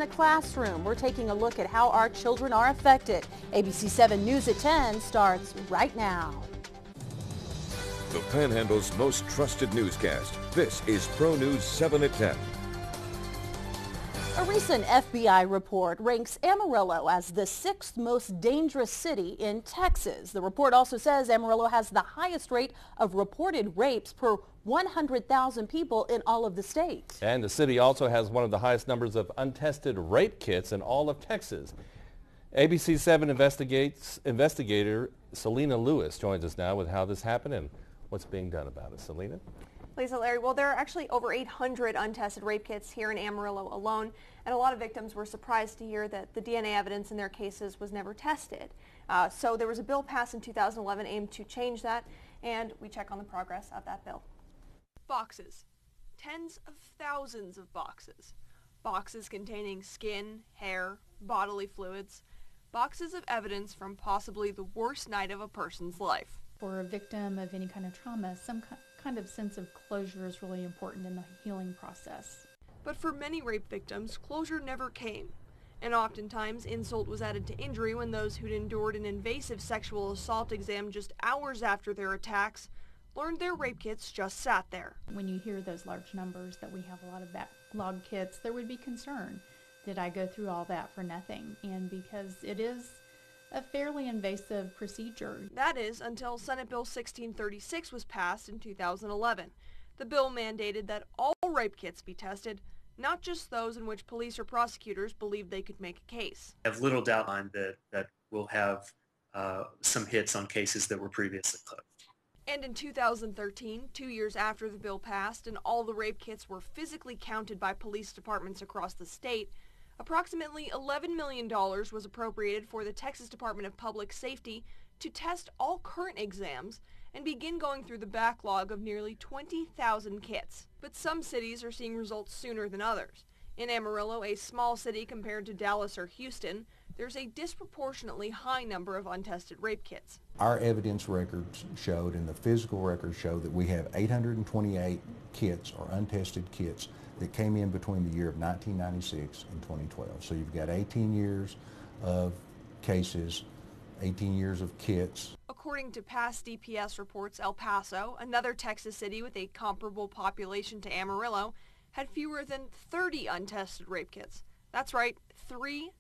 the classroom. We're taking a look at how our children are affected. ABC 7 News at 10 starts right now. The Panhandle's most trusted newscast. This is Pro News 7 at 10. A recent FBI report ranks Amarillo as the 6th most dangerous city in Texas. The report also says Amarillo has the highest rate of reported rapes per 100,000 people in all of the state. And the city also has one of the highest numbers of untested rape kits in all of Texas. ABC 7 investigator Selena Lewis joins us now with how this happened and what's being done about it. Selena? Lisa, Larry, well, there are actually over 800 untested rape kits here in Amarillo alone, and a lot of victims were surprised to hear that the DNA evidence in their cases was never tested. So there was a bill passed in 2011 aimed to change that, and we check on the progress of that bill. Boxes. Tens of thousands of boxes. Boxes containing skin, hair, bodily fluids. Boxes of evidence from possibly the worst night of a person's life. For a victim of any kind of trauma, some kind of sense of closure is really important in the healing process. But for many rape victims, closure never came. And oftentimes, insult was added to injury when those who'd endured an invasive sexual assault exam just hours after their attacks learned their rape kits just sat there. When you hear those large numbers that we have a lot of backlog kits, there would be concern. Did I go through all that for nothing? And because it is a fairly invasive procedure. That is, until Senate Bill 1636 was passed in 2011. The bill mandated that all rape kits be tested, not just those in which police or prosecutors believed they could make a case. I have little doubt on that we'll have some hits on cases that were previously closed. And in 2013, 2 years after the bill passed and all the rape kits were physically counted by police departments across the state, approximately $11 million was appropriated for the Texas Department of Public Safety to test all current exams and begin going through the backlog of nearly 20,000 kits. But some cities are seeing results sooner than others. In Amarillo, a small city compared to Dallas or Houston, there's a disproportionately high number of untested rape kits. Our evidence records showed and the physical records show that we have 828 kits or untested kits that came in between the year of 1996 and 2012. So you've got 18 years of cases, 18 years of kits. According to past DPS reports, El Paso, another Texas city with a comparable population to Amarillo, had fewer than 30 untested rape kits. That's right, 30.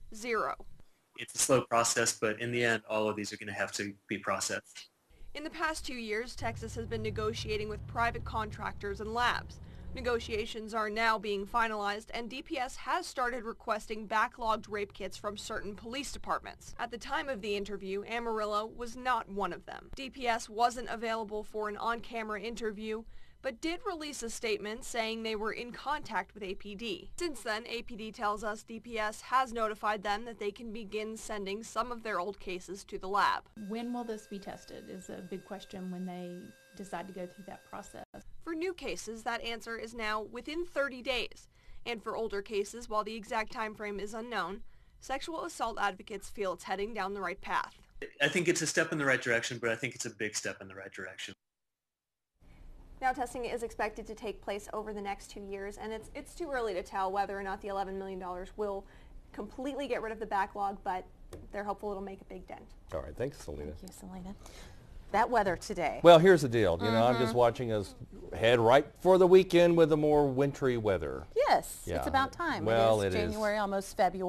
It's a slow process, but in the end, all of these are going to have to be processed. In the past 2 years, Texas has been negotiating with private contractors and labs. Negotiations are now being finalized, and DPS has started requesting backlogged rape kits from certain police departments. At the time of the interview, Amarillo was not one of them. DPS wasn't available for an on-camera interview, but did release a statement saying they were in contact with APD. Since then, APD tells us DPS has notified them that they can begin sending some of their old cases to the lab. When will this be tested is a big question when they decide to go through that process. For new cases, that answer is now within 30 days. And for older cases, while the exact time frame is unknown, sexual assault advocates feel it's heading down the right path. I think it's a step in the right direction, but I think it's a big step in the right direction. Now, testing is expected to take place over the next 2 years, and it's too early to tell whether or not the $11 million will completely get rid of the backlog, but they're hopeful it'll make a big dent. All right, thanks, Selena. Thank you, Selena. That weather today. Well, here's the deal. You know, I'm just watching us head right for the weekend with the more wintry weather. Yes, Yeah. it's about time. Well, it is January, almost February.